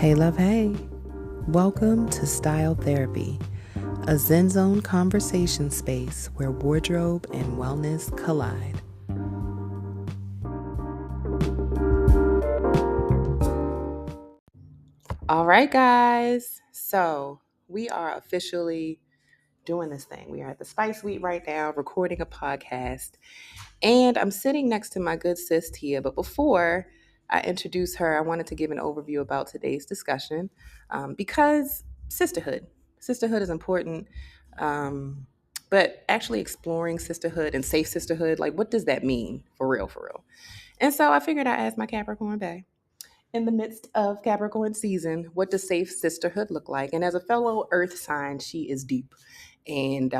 Hey, love, hey. Welcome to Style Therapy, a Zen Zone conversation space where wardrobe and wellness collide. All right, guys. So we are officially doing this thing. We are at the Spice Suite right now, recording a podcast. And I'm sitting next to my good sis, Tiaa. But before I introduce her, I wanted to give an overview about today's discussion because sisterhood. Sisterhood is important. But actually exploring sisterhood and safe sisterhood, like what does that mean for real, for real? And so I figured I'd ask my Capricorn bae, in the midst of Capricorn season, what does safe sisterhood look like? And as a fellow earth sign, she is deep and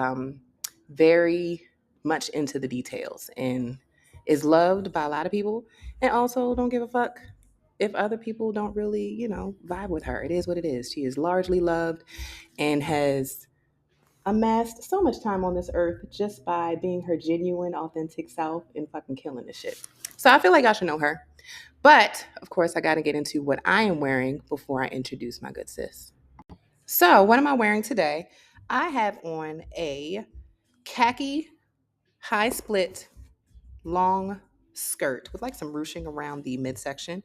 very much into the details and is loved by a lot of people, and also don't give a fuck if other people don't really, vibe with her. It is what it is. She is largely loved and has amassed so much time on this earth just by being her genuine, authentic self and fucking killing this shit. So I feel like I should know her. But, of course, I got to get into what I am wearing before I introduce my good sis. So, what am I wearing today? I have on a khaki high split long skirt with like some ruching around the midsection.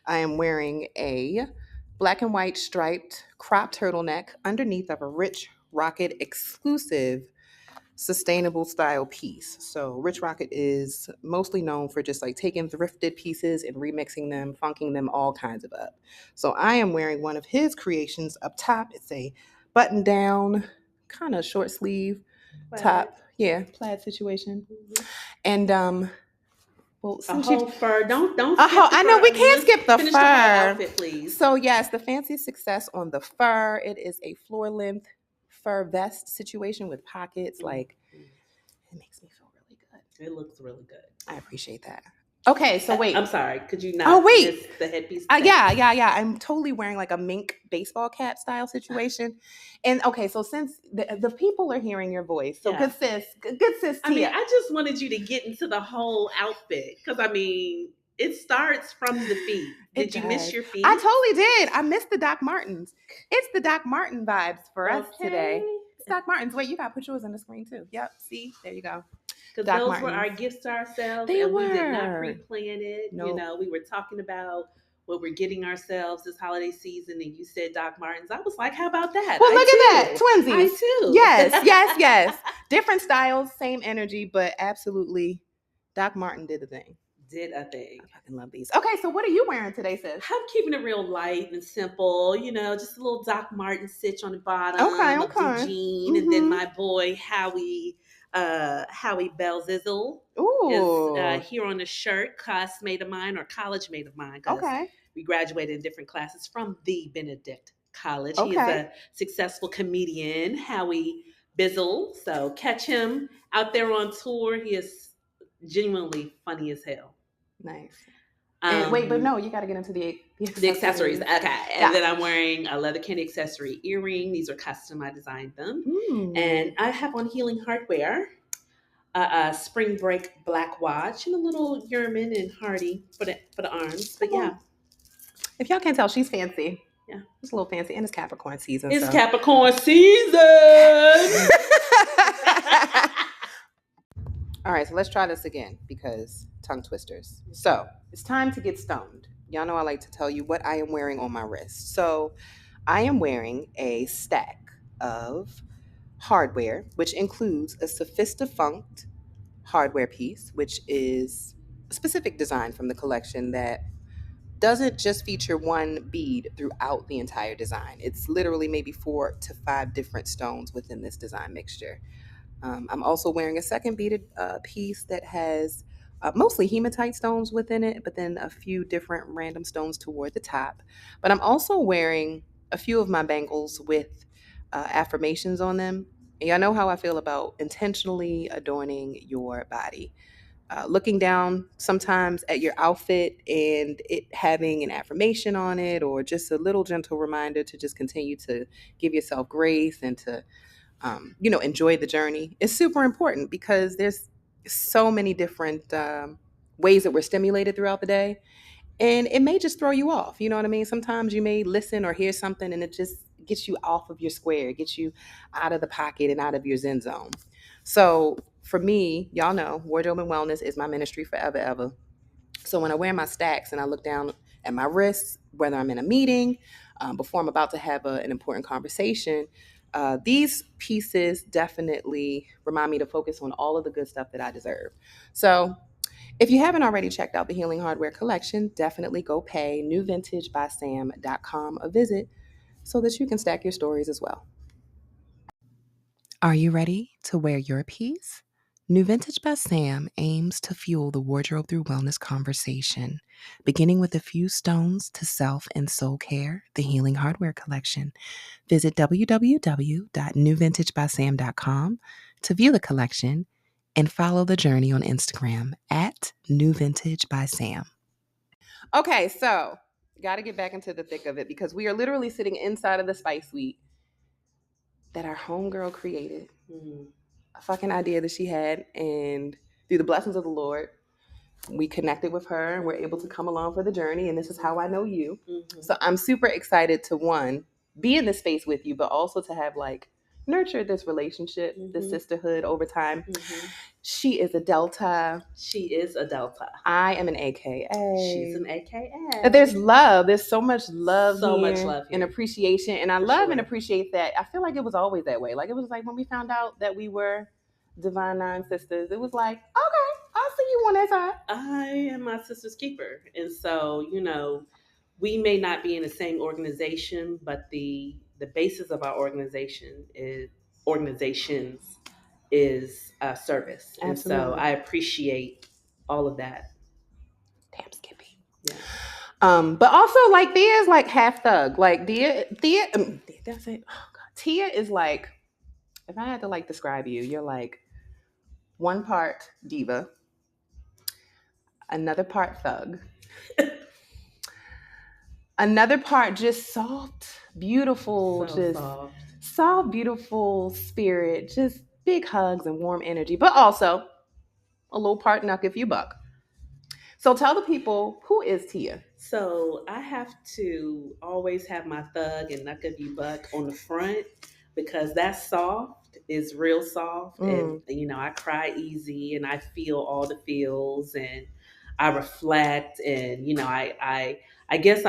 I am wearing a black and white striped crop turtleneck underneath of a rich rocket exclusive sustainable style piece. So Rich Rocket is mostly known for just like taking thrifted pieces and remixing them, funking them all kinds of up. So I am wearing one of his creations up top. It's a button down, kind of short sleeve top. Yeah, plaid situation. And well, a whole fur. Don't skip I know we can't skip the finish fur. The whole outfit, please. So yes, the fancy success on the fur. It is a floor length fur vest situation with pockets. Like, it makes me feel really good. It looks really good. I appreciate that. Okay, so wait. I'm sorry. Could you not miss the headpiece? Yeah. I'm totally wearing like a mink baseball cap style situation. And okay, so since the people are hearing your voice, so good sis Tiaa. I mean, I just wanted you to get into the whole outfit because it starts from the feet. Did you miss your feet? I totally did. I missed the Doc Martens. It's the Doc Marten vibes for us today. It's Doc Martens. Wait, you got to put yours on the screen too. Yep. See, there you go. Because those Martens were our gifts to ourselves, we did not pre-plan it. Nope. We were talking about what we're getting ourselves this holiday season, and you said Doc Martens. I was like, how about that? Well, look at that. Twinsies. I too. Yes. Different styles, same energy, but absolutely Doc Marten did a thing. I fucking love these. Okay, so what are you wearing today, sis? I'm keeping it real light and simple, just a little Doc Marten stitch on the bottom. Okay. A blue jean, and then my boy Howie Belzizzle is here on the shirt, classmate of mine or college mate of mine. Okay. We graduated in different classes from the Benedict College. Okay. He is a successful comedian, Howie Bizzle. So catch him out there on tour. He is genuinely funny as hell. Nice. Wait, but no, you got to get into the accessories. Okay. And then I'm wearing a leather candy accessory earring. These are custom. I designed them. And I have on Healing Hardware, a spring break black watch, and a little Yerman and Hardy for the arms. But yeah. If y'all can't tell, she's fancy. Yeah. It's a little fancy. And it's Capricorn season. Capricorn season. All right, so let's try this again because tongue twisters. So it's time to get stoned. Y'all know I like to tell you what I am wearing on my wrist. So I am wearing a stack of hardware, which includes a Sophistifunked hardware piece, which is a specific design from the collection that doesn't just feature one bead throughout the entire design. It's literally maybe 4 to 5 different stones within this design mixture. I'm also wearing a second beaded piece that has mostly hematite stones within it, but then a few different random stones toward the top. But I'm also wearing a few of my bangles with affirmations on them. And y'all know how I feel about intentionally adorning your body. Looking down sometimes at your outfit and it having an affirmation on it, or just a little gentle reminder to just continue to give yourself grace and to enjoy the journey is super important because there's so many different ways that we're stimulated throughout the day. And it may just throw you off. You know what I mean? Sometimes you may listen or hear something and it just gets you off of your square, it gets you out of the pocket and out of your zen zone. So for me, y'all know wardrobe and wellness is my ministry forever, ever. So when I wear my stacks and I look down at my wrists, whether I'm in a meeting, before I'm about to have an important conversation, these pieces definitely remind me to focus on all of the good stuff that I deserve. So if you haven't already checked out the Healing Hardware collection, definitely go pay newvintagebysam.com a visit so that you can stack your stories as well. Are you ready to wear your piece? New Vintage by Sam aims to fuel the wardrobe through wellness conversation, beginning with a few stones to self and soul care, the Healing Hardware collection. Visit www.newvintagebysam.com to view the collection and follow the journey on Instagram at New Vintage by Sam. Okay, so got to get back into the thick of it because we are literally sitting inside of the Spice Suite that our homegirl created. A fucking idea that she had, and through the blessings of the Lord, we connected with her and we're able to come along for the journey. And this is how I know you. Mm-hmm. So I'm super excited to, one, be in this space with you, but also to have like nurtured this relationship, mm-hmm. this sisterhood over time. Mm-hmm. She is a Delta. She is a Delta. I am an AKA. She's an AKA. There's love. There's so much love so here, much love here. And appreciation. And I love and appreciate that. I feel like it was always that way. Like it was like when we found out that we were Divine Nine Sisters, it was like, okay, I'll see you on that side. I am my sister's keeper. And so, you know, we may not be in the same organization, but the basis of our organizations is service. Absolutely. And so I appreciate all of that. Damn Skippy. Yeah. But also like Thea is like half thug. Like Thea, that's it. Oh God. Tia is like, if I had to like describe you, you're like one part diva, another part thug, another part just soft, beautiful, so just soft, beautiful spirit, just big hugs and warm energy, but also a little part knuck if you buck. So tell the people, who is Tia? So I have to always have my thug and knuck if you buck on the front because that soft is real soft. And, you know, I cry easy and I feel all the feels and I reflect. And, you know, I guess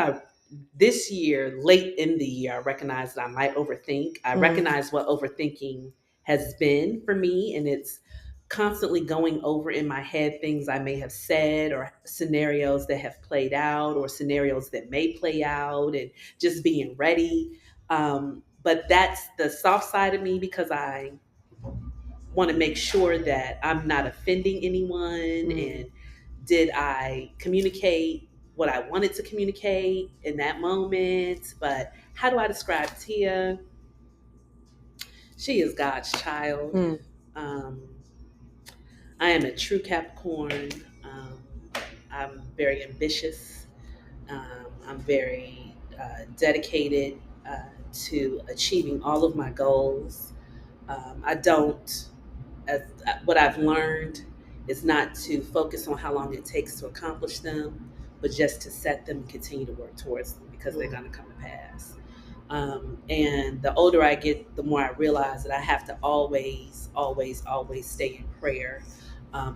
this year, late in the year, I recognized that I might overthink. I recognize what overthinking has been for me, and it's constantly going over in my head things I may have said or scenarios that have played out or scenarios that may play out and just being ready. But that's the soft side of me because I want to make sure that I'm not offending anyone. And did I communicate what I wanted to communicate in that moment? But how do I describe Tia? She is God's child. I am a true Capricorn. I'm very ambitious. I'm very dedicated to achieving all of my goals. I don't, what I've learned is not to focus on how long it takes to accomplish them, but just to set them and continue to work towards them because they're going to come to pass. And the older I get, the more I realize that I have to always, always, always stay in prayer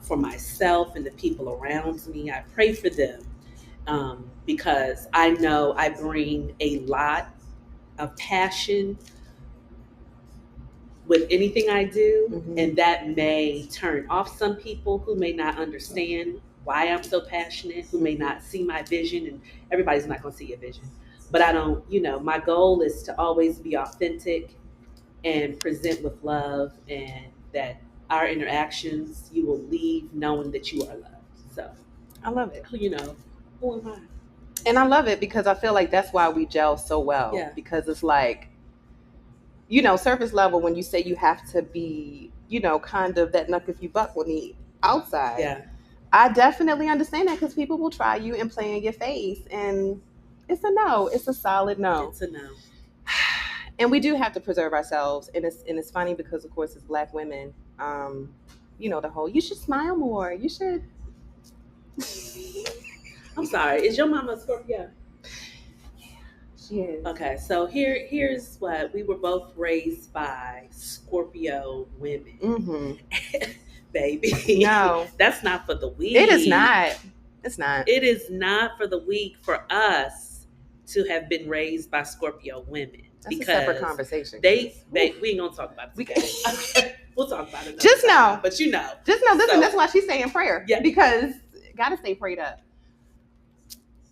for myself and the people around me. I pray for them because I know I bring a lot of passion with anything I do, and that may turn off some people who may not understand why I'm so passionate, who may not see my vision, and everybody's not going to see your vision. But I don't, you know, my goal is to always be authentic and present with love, and that our interactions, you will leave knowing that you are loved. So I love it. You know, who am I? And I love it because I feel like that's why we gel so well. Yeah. Because it's like, you know, surface level, when you say you have to be, you know, kind of that knuck if you buck on the outside. Yeah. I definitely understand that because people will try you and play in your face. And it's a no. It's a solid no. It's a no. And we do have to preserve ourselves. And it's funny because, of course, as Black women, you know, the whole, you should smile more. You should. I'm sorry. Is your mama a Scorpio? She is. Okay, so here's what we were both raised by Scorpio women. Mm-hmm. Baby, No, that's not for the weak. it is not. It's not. It is not for the weak for us to have been raised by Scorpio women. That's because a separate conversation. we ain't gonna talk about it today. Okay, we'll talk about it. Just know, but you know, listen. So, that's why she's saying prayer. Yeah. Because gotta stay prayed up.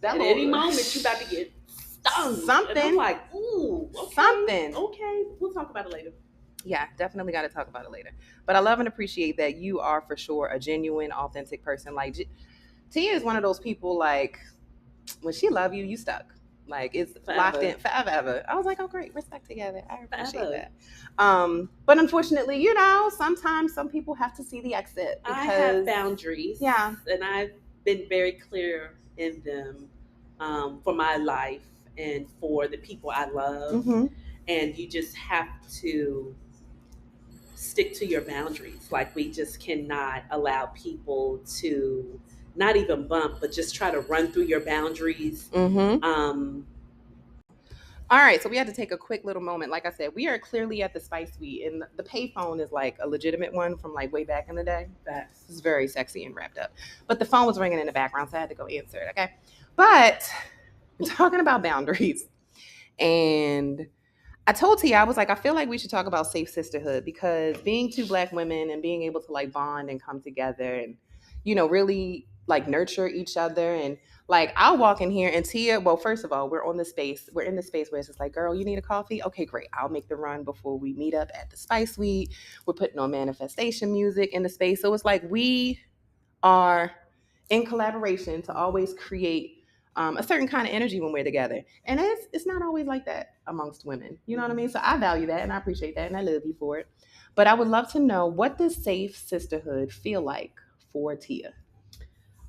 At any moment, you about to get stung. Something. And I'm like, ooh, okay, something. Okay, we'll talk about it later. Yeah, definitely got to talk about it later. But I love and appreciate that you are for sure a genuine, authentic person. Like Tia is one of those people. Like when she love you, you stuck. Like it's forever. Locked in forever. I was like, oh great, we're stuck together. I appreciate that. But unfortunately, sometimes some people have to see the exit. Because, I have boundaries. Yeah, and I've been very clear in them for my life and for the people I love. Mm-hmm. And you just have to stick to your boundaries. Like we just cannot allow people to not even bump, but just try to run through your boundaries. Mm-hmm. All right, so we had to take a quick little moment. Like I said, we are clearly at the Spice Suite, and the payphone is like a legitimate one from like way back in the day. It's very sexy and wrapped up. But the phone was ringing in the background, so I had to go answer it, okay? But we're talking about boundaries. And I told Tia, I was like, I feel like we should talk about safe sisterhood, because being two Black women and being able to like bond and come together and, really like nurture each other. And like I'll walk in here and Tia, well, first of all, we're in the space where it's just like, girl, you need a coffee? Okay, great. I'll make the run before we meet up at the Spice Suite. We're putting on manifestation music in the space. So it's like we are in collaboration to always create a certain kind of energy when we're together. And it's not always like that amongst women. You know what I mean? So I value that and I appreciate that and I love you for it. But I would love to know, what does safe sisterhood feel like for Tia?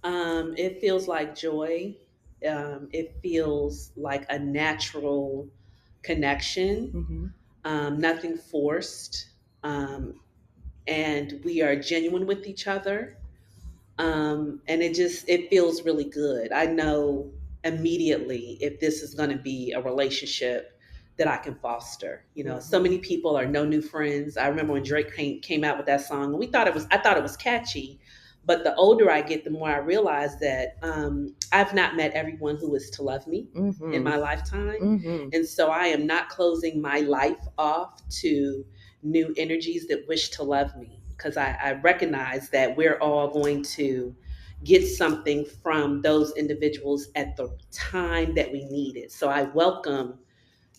It feels like joy. It feels like a natural connection, nothing forced. And we are genuine with each other. And it feels really good. I know immediately if this is going to be a relationship that I can foster. So many people are no new friends. I remember when Drake came out with that song, and I thought it was catchy. But the older I get, the more I realize that I've not met everyone who is to love me in my lifetime. And so I am not closing my life off to new energies that wish to love me, because I recognize that we're all going to get something from those individuals at the time that we need it. So I welcome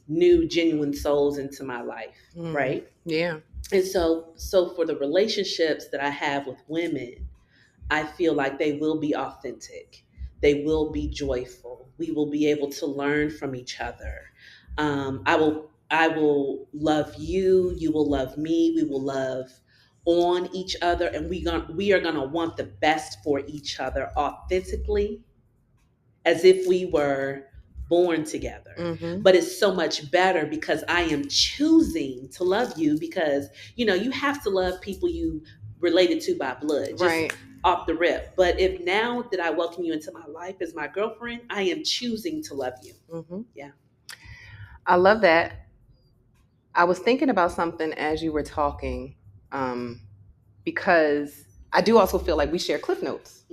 new genuine souls into my life, right? Yeah. And so for the relationships that I have with women, I feel like they will be authentic. They will be joyful. We will be able to learn from each other. I will love you. You will love me. We will love on each other, and we are gonna want the best for each other authentically, as if we were born together. But it's so much better because I am choosing to love you, because you have to love people you related to by blood, just Right. off the rip. But if now that I welcome you into my life as my girlfriend, I am choosing to love you. Yeah. I love that. I was thinking about something as you were talking, because I do also feel like we share cliff notes.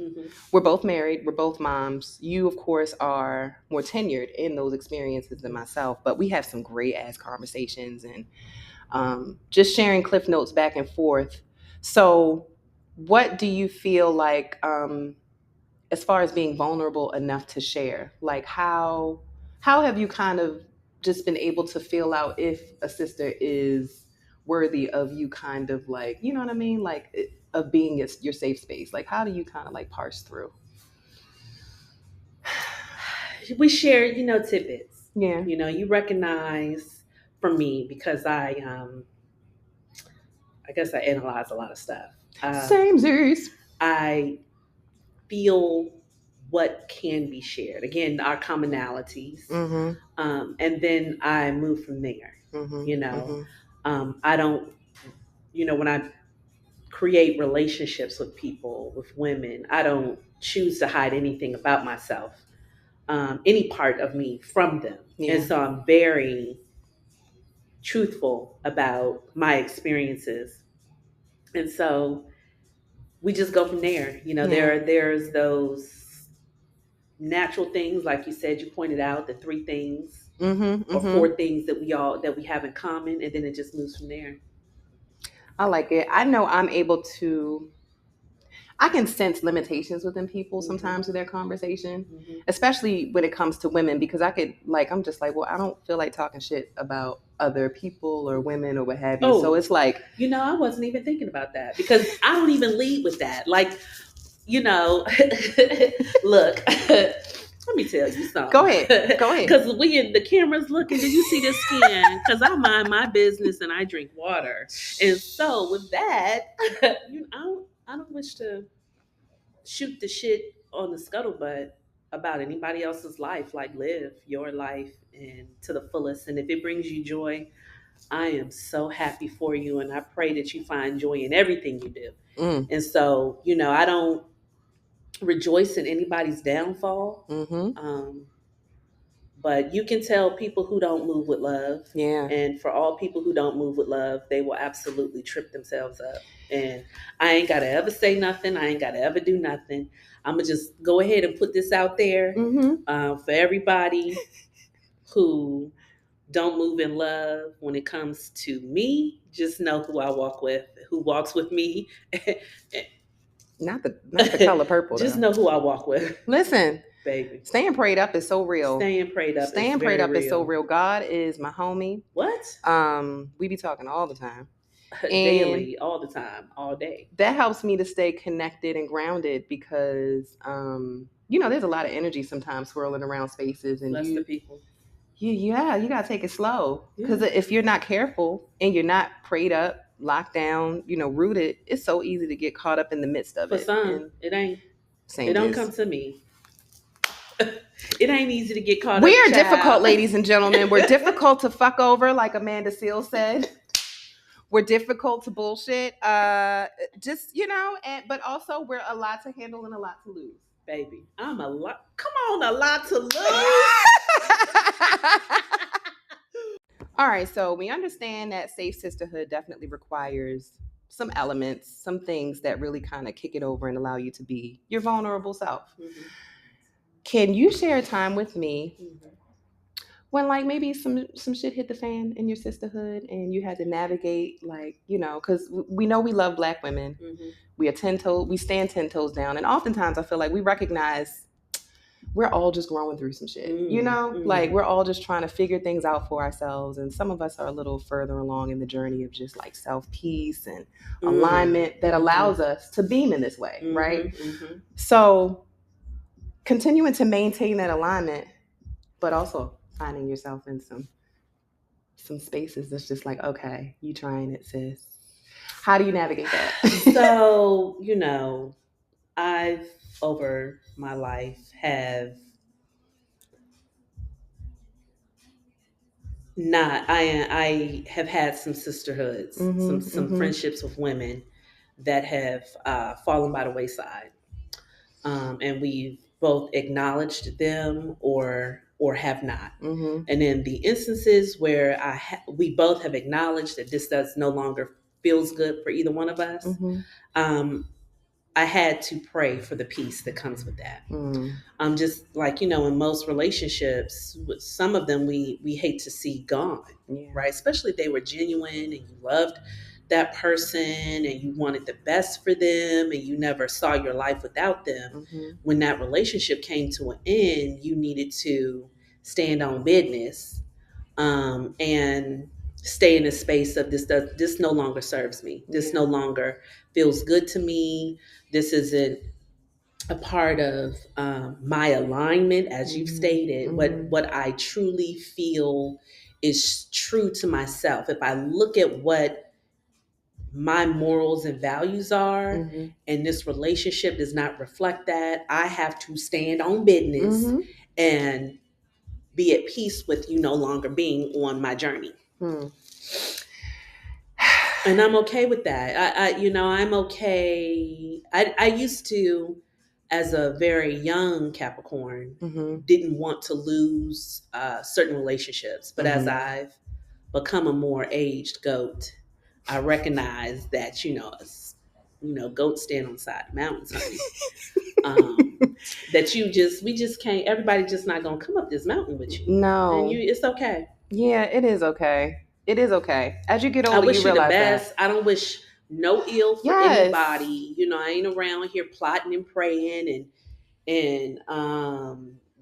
We're both married. We're both moms. You, of course, are more tenured in those experiences than myself, but we have some great ass conversations and just sharing cliff notes back and forth. So what do you feel like, as far as being vulnerable enough to share, like how have you kind of just been able to feel out if a sister is worthy of you, kind of like, you know what I mean, like of being your safe space? Like how do you kind of like parse through? We share tidbits. Yeah. You recognize, for me, because I guess I analyze a lot of stuff. Same Zeus. I feel what can be shared. Again, our commonalities. And then I move from there. I don't, when I create relationships with people, with women. I don't choose to hide anything about myself, any part of me from them. Yeah. And so I'm very truthful about my experiences. And so we just go from there. You know, there's those natural things, like you said, you pointed out the 3 things or 4 things that we have in common, and then it just moves from there. I like it. I know I'm able to. I can sense limitations within people sometimes with their conversation, especially when it comes to women, because I'm just like, well, I don't feel like talking shit about other people or women or what have you. So it's like, I wasn't even thinking about that, because I don't even lead with that. Like, look, let me tell you something. Go ahead. Because the camera's looking, do you see the skin? Because I mind my business and I drink water. And so with that, I don't wish to shoot the shit on the scuttlebutt about anybody else's life. Like, live your life and to the fullest. And if it brings you joy, I am so happy for you. And I pray that you find joy in everything you do. And so, I don't rejoice in anybody's downfall. But you can tell people who don't move with love. Yeah. And for all people who don't move with love, they will absolutely trip themselves up. And I ain't got to ever say nothing. I ain't got to ever do nothing. I'm going to just go ahead and put this out there for everybody who don't move in love. When it comes to me, just know who I walk with, who walks with me. Not the color purple. Just know who I walk with. Listen, baby. Staying prayed up is so real. Staying prayed up is so real. God is my homie. What? We be talking all the time. Daily, all the time, all day. That helps me to stay connected and grounded because, there's a lot of energy sometimes swirling around spaces. And the people. You got to take it slow. Because if you're not careful and you're not prayed up, locked down, rooted, it's so easy to get caught up in the midst of it. For some, it ain't. It don't come to me. It ain't easy to get caught up. We are difficult, ladies and gentlemen. We're difficult to fuck over, like Amanda Seales said. We're difficult to bullshit. But also we're a lot to handle and a lot to lose. Baby, I'm a lot. Come on, a lot to lose. All right, so we understand that safe sisterhood definitely requires some elements, some things that really kind of kick it over and allow you to be your vulnerable self. Can you share a time with me when maybe some shit hit the fan in your sisterhood and you had to navigate because we know we love Black women. We stand 10 toes down, and oftentimes I feel like we recognize we're all just growing through some shit, we're all just trying to figure things out for ourselves. And some of us are a little further along in the journey of just self-peace and alignment that allows us to beam in this way. Right. So continuing to maintain that alignment, but also finding yourself in some spaces that's just okay, you trying it, sis. How do you navigate that? So, I've over my life I have had some sisterhoods, some friendships with women that have fallen by the wayside, and we've both acknowledged them or have not. And in the instances where we both have acknowledged that this does no longer feels good for either one of us, I had to pray for the peace that comes with that. Just in most relationships, with some of them we hate to see gone, right? Especially if they were genuine and you loved that person and you wanted the best for them and you never saw your life without them. When that relationship came to an end, you needed to stand on business and stay in a space of this no longer serves me. This no longer feels good to me. This isn't a part of my alignment, as you've stated. What I truly feel is true to myself. If I look at what my morals and values are, and this relationship does not reflect that, I have to stand on business and be at peace with you no longer being on my journey. And I'm okay with that. I'm okay. I used to, as a very young Capricorn, didn't want to lose certain relationships. But as I've become a more aged goat, I recognize that goats stand on the side of mountains, honey. That we just can't. Everybody just not gonna come up this mountain with you. No, and it's okay. Yeah, it is okay. It is okay. As you get I older, wish you you the realize best. that. I don't wish no ill for Yes. anybody. I ain't around here plotting and praying and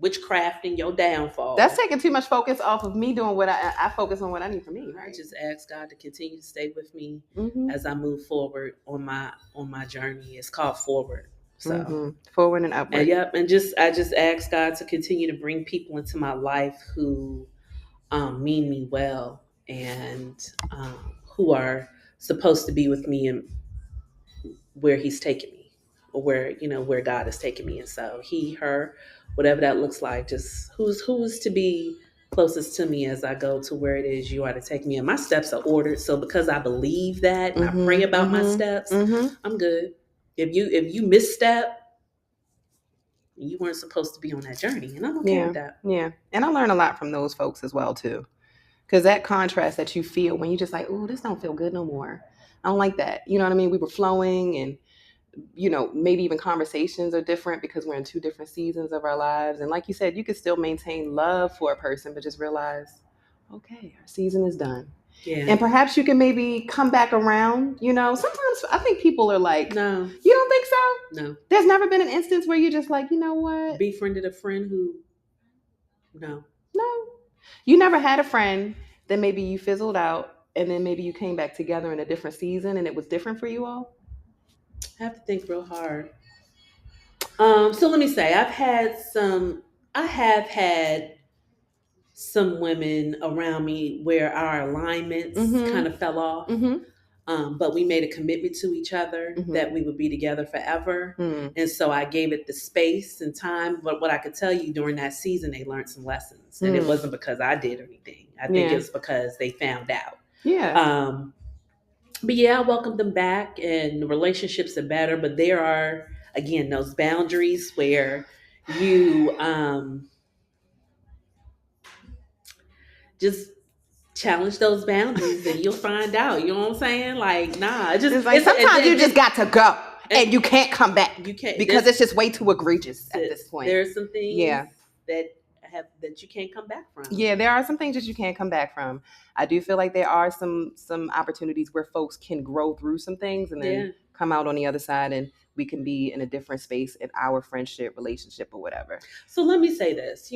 witchcrafting your downfall. That's taking too much focus off of me doing what I focus on what I need for me. Right? I just ask God to continue to stay with me as I move forward on my journey. It's called forward. So forward and upward. And I just ask God to continue to bring people into my life who mean me well and who are supposed to be with me and where He's taking me, or where God is taking me. And so he, her, whatever that looks like, just who's to be closest to me as I go to where it is you are to take me. And my steps are ordered. So because I believe that and I pray about my steps, I'm good. If you misstep, you weren't supposed to be on that journey, and I'm okay with that. Yeah, and I learn a lot from those folks as well too, because that contrast that you feel when you just like, oh, this don't feel good no more. I don't like that. You know what I mean? We were flowing, and maybe even conversations are different because we're in two different seasons of our lives. And like you said, you could still maintain love for a person, but just realize, okay, our season is done. Yeah. And perhaps you can maybe come back around. Sometimes I think people are like, no. You don't think so? No. There's never been an instance where you're just like, you know what? Befriended a friend who, no. You never had a friend that maybe you fizzled out and then maybe you came back together in a different season and it was different for you all? I have to think real hard. So let me say, I have had some women around me where our alignments kind of fell off. But we made a commitment to each other that we would be together forever. And so I gave it the space and time. But what I could tell you, during that season, they learned some lessons. And it wasn't because I did anything. I think it's because they found out. Yeah. But yeah, I welcomed them back, and the relationships are better. But there are, again, those boundaries where you just challenge those boundaries and you'll find out. You know what I'm saying? Like, nah. It's like sometimes you just got to go and you can't come back. You can't, because it's just way too egregious at this point. There's some things that you can't come back from. Yeah, there are some things that you can't come back from. I do feel like there are some opportunities where folks can grow through some things and then come out on the other side, and we can be in a different space in our friendship, relationship, or whatever. So let me say this,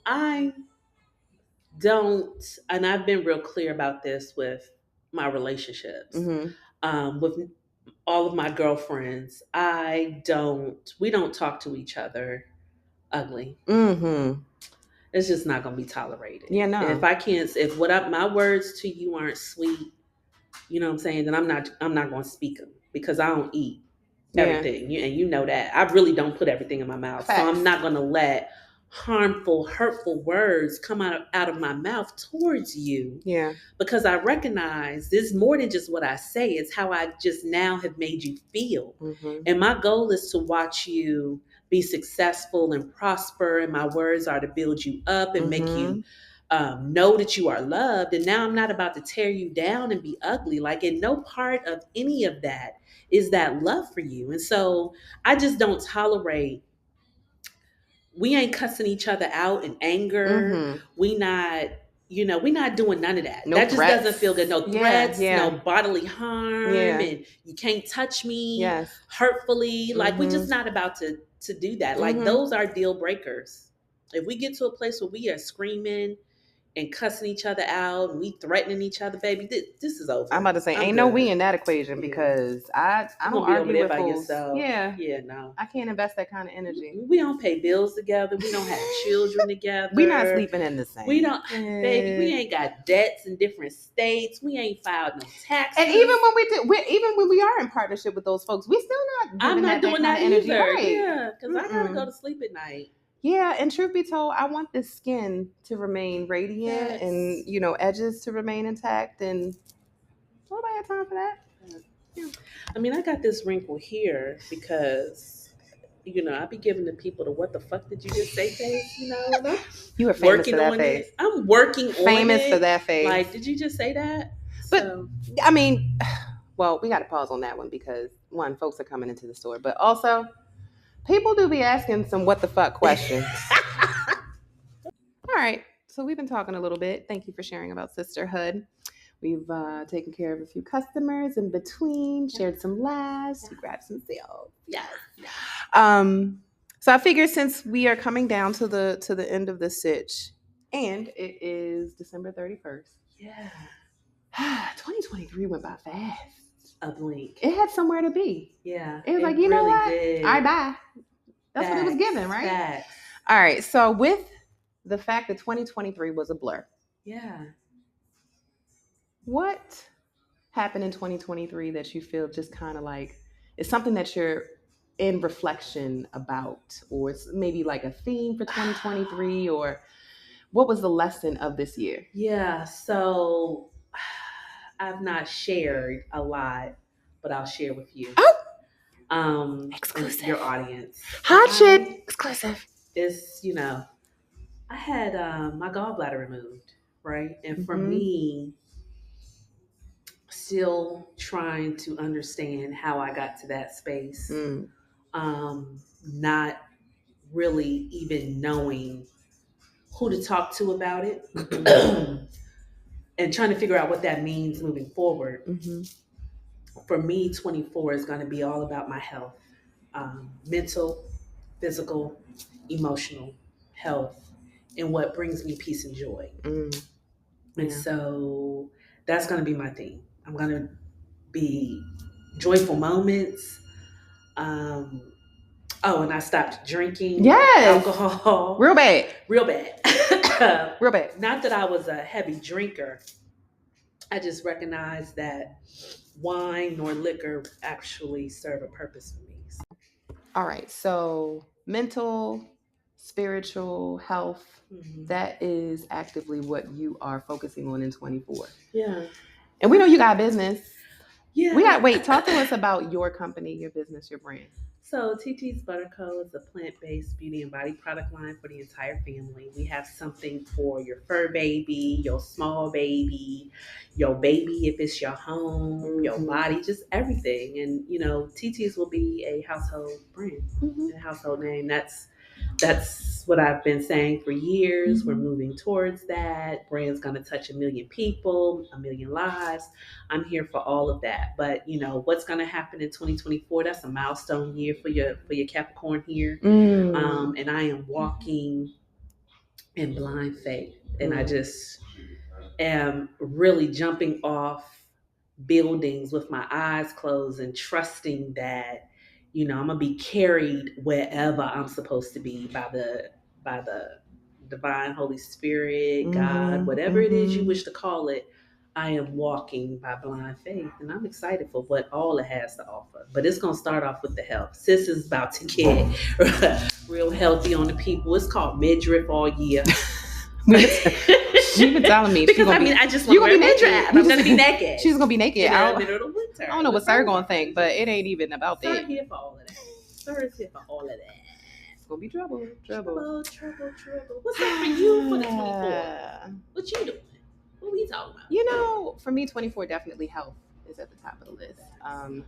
I don't, and I've been real clear about this with my relationships, with all of my girlfriends. We don't talk to each other ugly. It's just not going to be tolerated. Yeah, no. If my words to you aren't sweet, you know what I'm saying, then I'm not going to speak them, because I don't eat everything. And you know that. I really don't put everything in my mouth. Facts. So I'm not going to let harmful, hurtful words come out of my mouth towards you. Yeah. Because I recognize this more than just what I say. It's how I just now have made you feel. And my goal is to watch you be successful and prosper. And my words are to build you up and make you know that you are loved. And now I'm not about to tear you down and be ugly. Like, in no part of any of that is that love for you. And so I just don't tolerate. We ain't cussing each other out in anger. We not doing none of that. No that threats. Just doesn't feel good. No threats, no bodily harm, and you can't touch me hurtfully. Like, we're just not about to do that. Like, those are deal breakers. If we get to a place where we are screaming and cussing each other out and we threatening each other, baby, this is over. I'm about to say, ain't no we in that equation, because I don't argue with fools. Yeah, no. I can't invest that kind of energy. We don't pay bills together. We don't have children together. We not sleeping in the same. We don't, baby. We ain't got debts in different states. We ain't filed no taxes. And even when we are in partnership with those folks, we still not. I'm not doing that energy. Either. Right. Yeah, because I gotta go to sleep at night. Yeah, and truth be told, I want this skin to remain radiant and edges to remain intact, and Nobody had time for that. I mean, I got this wrinkle here because, I be giving the people the what the fuck did you just say face, and I'm You were famous working for that on face. it. I'm working on it. Famous for that face. Like, did you just say that? But, So, I mean, well, we got to pause on that one because, one, folks are coming into the store. But also, people do be asking some what the fuck questions. All right. So we've been talking a little bit. Thank you for sharing about Sisterhood. We've taken care of a few customers in between, shared some laughs, we grabbed some sales. yes. So I figured since we are coming down to the end of the sitch, and it is December 31st. Yeah. 2023 went by fast. A blink. It had somewhere to be. Yeah. It was like, you know really what? did. All right, bye. That's what it was given, right? Facts. All right. So with the fact that 2023 was a blur. Yeah. What happened in 2023 that you feel just kind of like is something that you're in reflection about, or it's maybe like a theme for 2023, or what was the lesson of this year? Yeah. So I've not shared a lot, but I'll share with you. Exclusive. And your audience. Hot shit. Exclusive. It's, I had my gallbladder removed, right? And for me, still trying to understand how I got to that space, not really even knowing who to talk to about it, and trying to figure out what that means moving forward. For me, 24 is going to be all about my health, mental, physical, emotional health, and what brings me peace and joy. And so that's going to be my theme. I'm going to be joyful moments. And I stopped drinking alcohol. Real bad. Real bad. Real bad. Not that I was a heavy drinker. I just recognized that wine nor liquor actually serve a purpose for me. All right. So mental, spiritual health, that is actively what you are focusing on in 24. Yeah. And we know you got business. Yeah. Talk to us about your company, your business, your brand. So Tete's Butter Co. is a plant-based beauty and body product line for the entire family. We have something for your fur baby, your small baby, your baby if it's your home, your body, just everything. And Tete's will be a household brand, a household name. That's what I've been saying for years. We're moving towards that. Brand's going to touch 1 million people, 1 million lives. I'm here for all of that. But what's going to happen in 2024? That's a milestone year for your Capricorn here. And I am walking in blind faith, and I just am really jumping off buildings with my eyes closed and trusting that I'm gonna be carried wherever I'm supposed to be by the divine Holy Spirit, God, whatever it is you wish to call it. I am walking by blind faith, and I'm excited for what all it has to offer. But it's gonna start off with the health. Sis is about to get real healthy on the people. It's called midriff all year. You've been telling me because I just want to wear midriff. I'm gonna be naked. She's gonna be naked. In the middle of winter. I don't know what Sir gonna think, but it ain't even about that. Sir here for all of that. Sir is here for all of that. It's gonna be trouble. What's up for you for the 24? What you doing? What we talking about? For me, 24 definitely health is at the top of the list.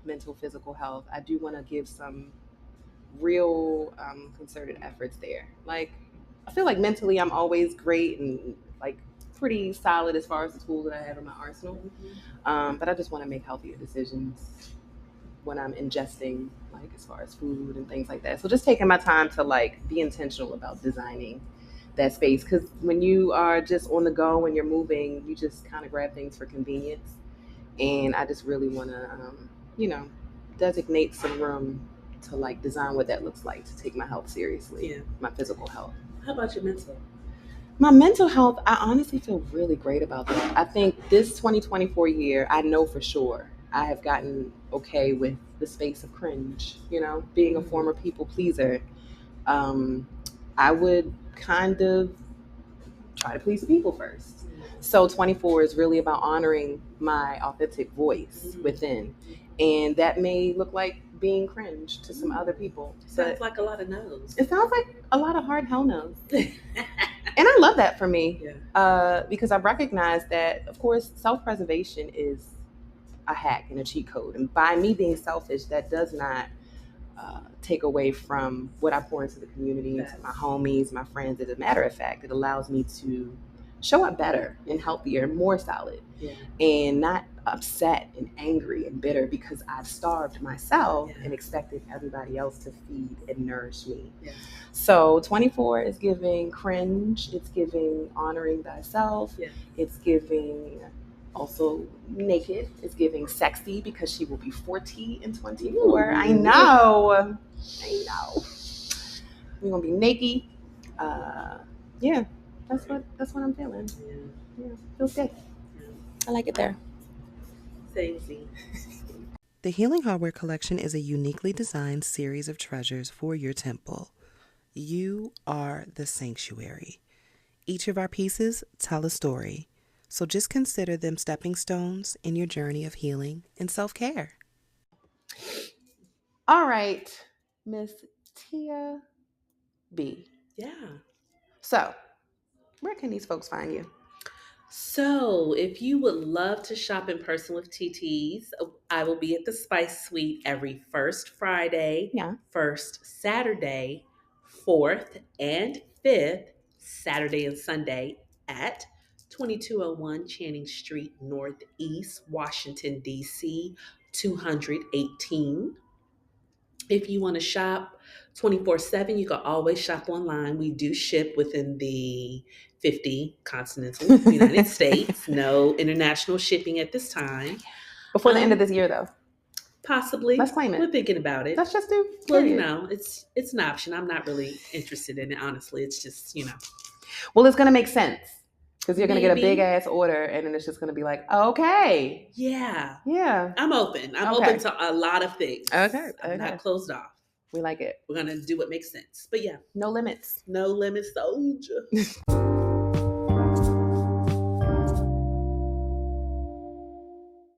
Mental, physical health. I do want to give some real concerted efforts there. Like, I feel like mentally I'm always great and like pretty solid as far as the tools that I have in my arsenal. But I just want to make healthier decisions when I'm ingesting, like as far as food and things like that. So just taking my time to like be intentional about designing that space, because when you are just on the go and you're moving, you just kind of grab things for convenience. And I just really want to, designate some room to like design what that looks like to take my health seriously, my physical health. How about your mental? My mental health, I honestly feel really great about that. I think this 2024 year, I know for sure I have gotten okay with the space of cringe, being a former people pleaser. I would kind of try to please the people first. So 24 is really about honoring my authentic voice within. And that may look like being cringe to some other people. Sounds like a lot of no's. It sounds like a lot of hard hell no's. And I love that for me. Because I recognize that, of course, self-preservation is a hack and a cheat code. And by me being selfish, that does not take away from what I pour into the community, to my homies, my friends. As a matter of fact, it allows me to show up better and healthier, more solid, and not upset and angry and bitter because I've starved myself and expected everybody else to feed and nourish me. So 24 is giving cringe, it's giving honoring thyself, it's giving also naked, it's giving sexy because she will be 40 in 24. Ooh. I know. We're gonna be naked. Yeah, that's what I'm feeling. Yeah, feels good. I like it there. Same. The Healing Hardware Collection is a uniquely designed series of treasures for your temple. You are the sanctuary. Each of our pieces tell a story, so just consider them stepping stones in your journey of healing and self-care. All right, Miss Tiaa B. Yeah. So, where can these folks find you? So, if you would love to shop in person with TTs, I will be at the Spice Suite every first Friday, first Saturday, 4th and 5th Saturday and Sunday at 2201 Channing Street Northeast, Washington, D.C., 218. If you want to shop 24/7, you can always shop online. We do ship within the 50 continental United States. No international shipping at this time. Before the end of this year, though? Possibly. Let's claim it. We're thinking about it. Let's just do. Well, it's an option. I'm not really interested in it, honestly. It's just, Well, it's going to make sense. Because you're going to get a big ass order and then it's just going to be like, okay. Yeah. Yeah. I'm open. I'm open to a lot of things. Okay. I'm not closed off. We like it. We're going to do what makes sense. But yeah. No limits. No limits, soldier.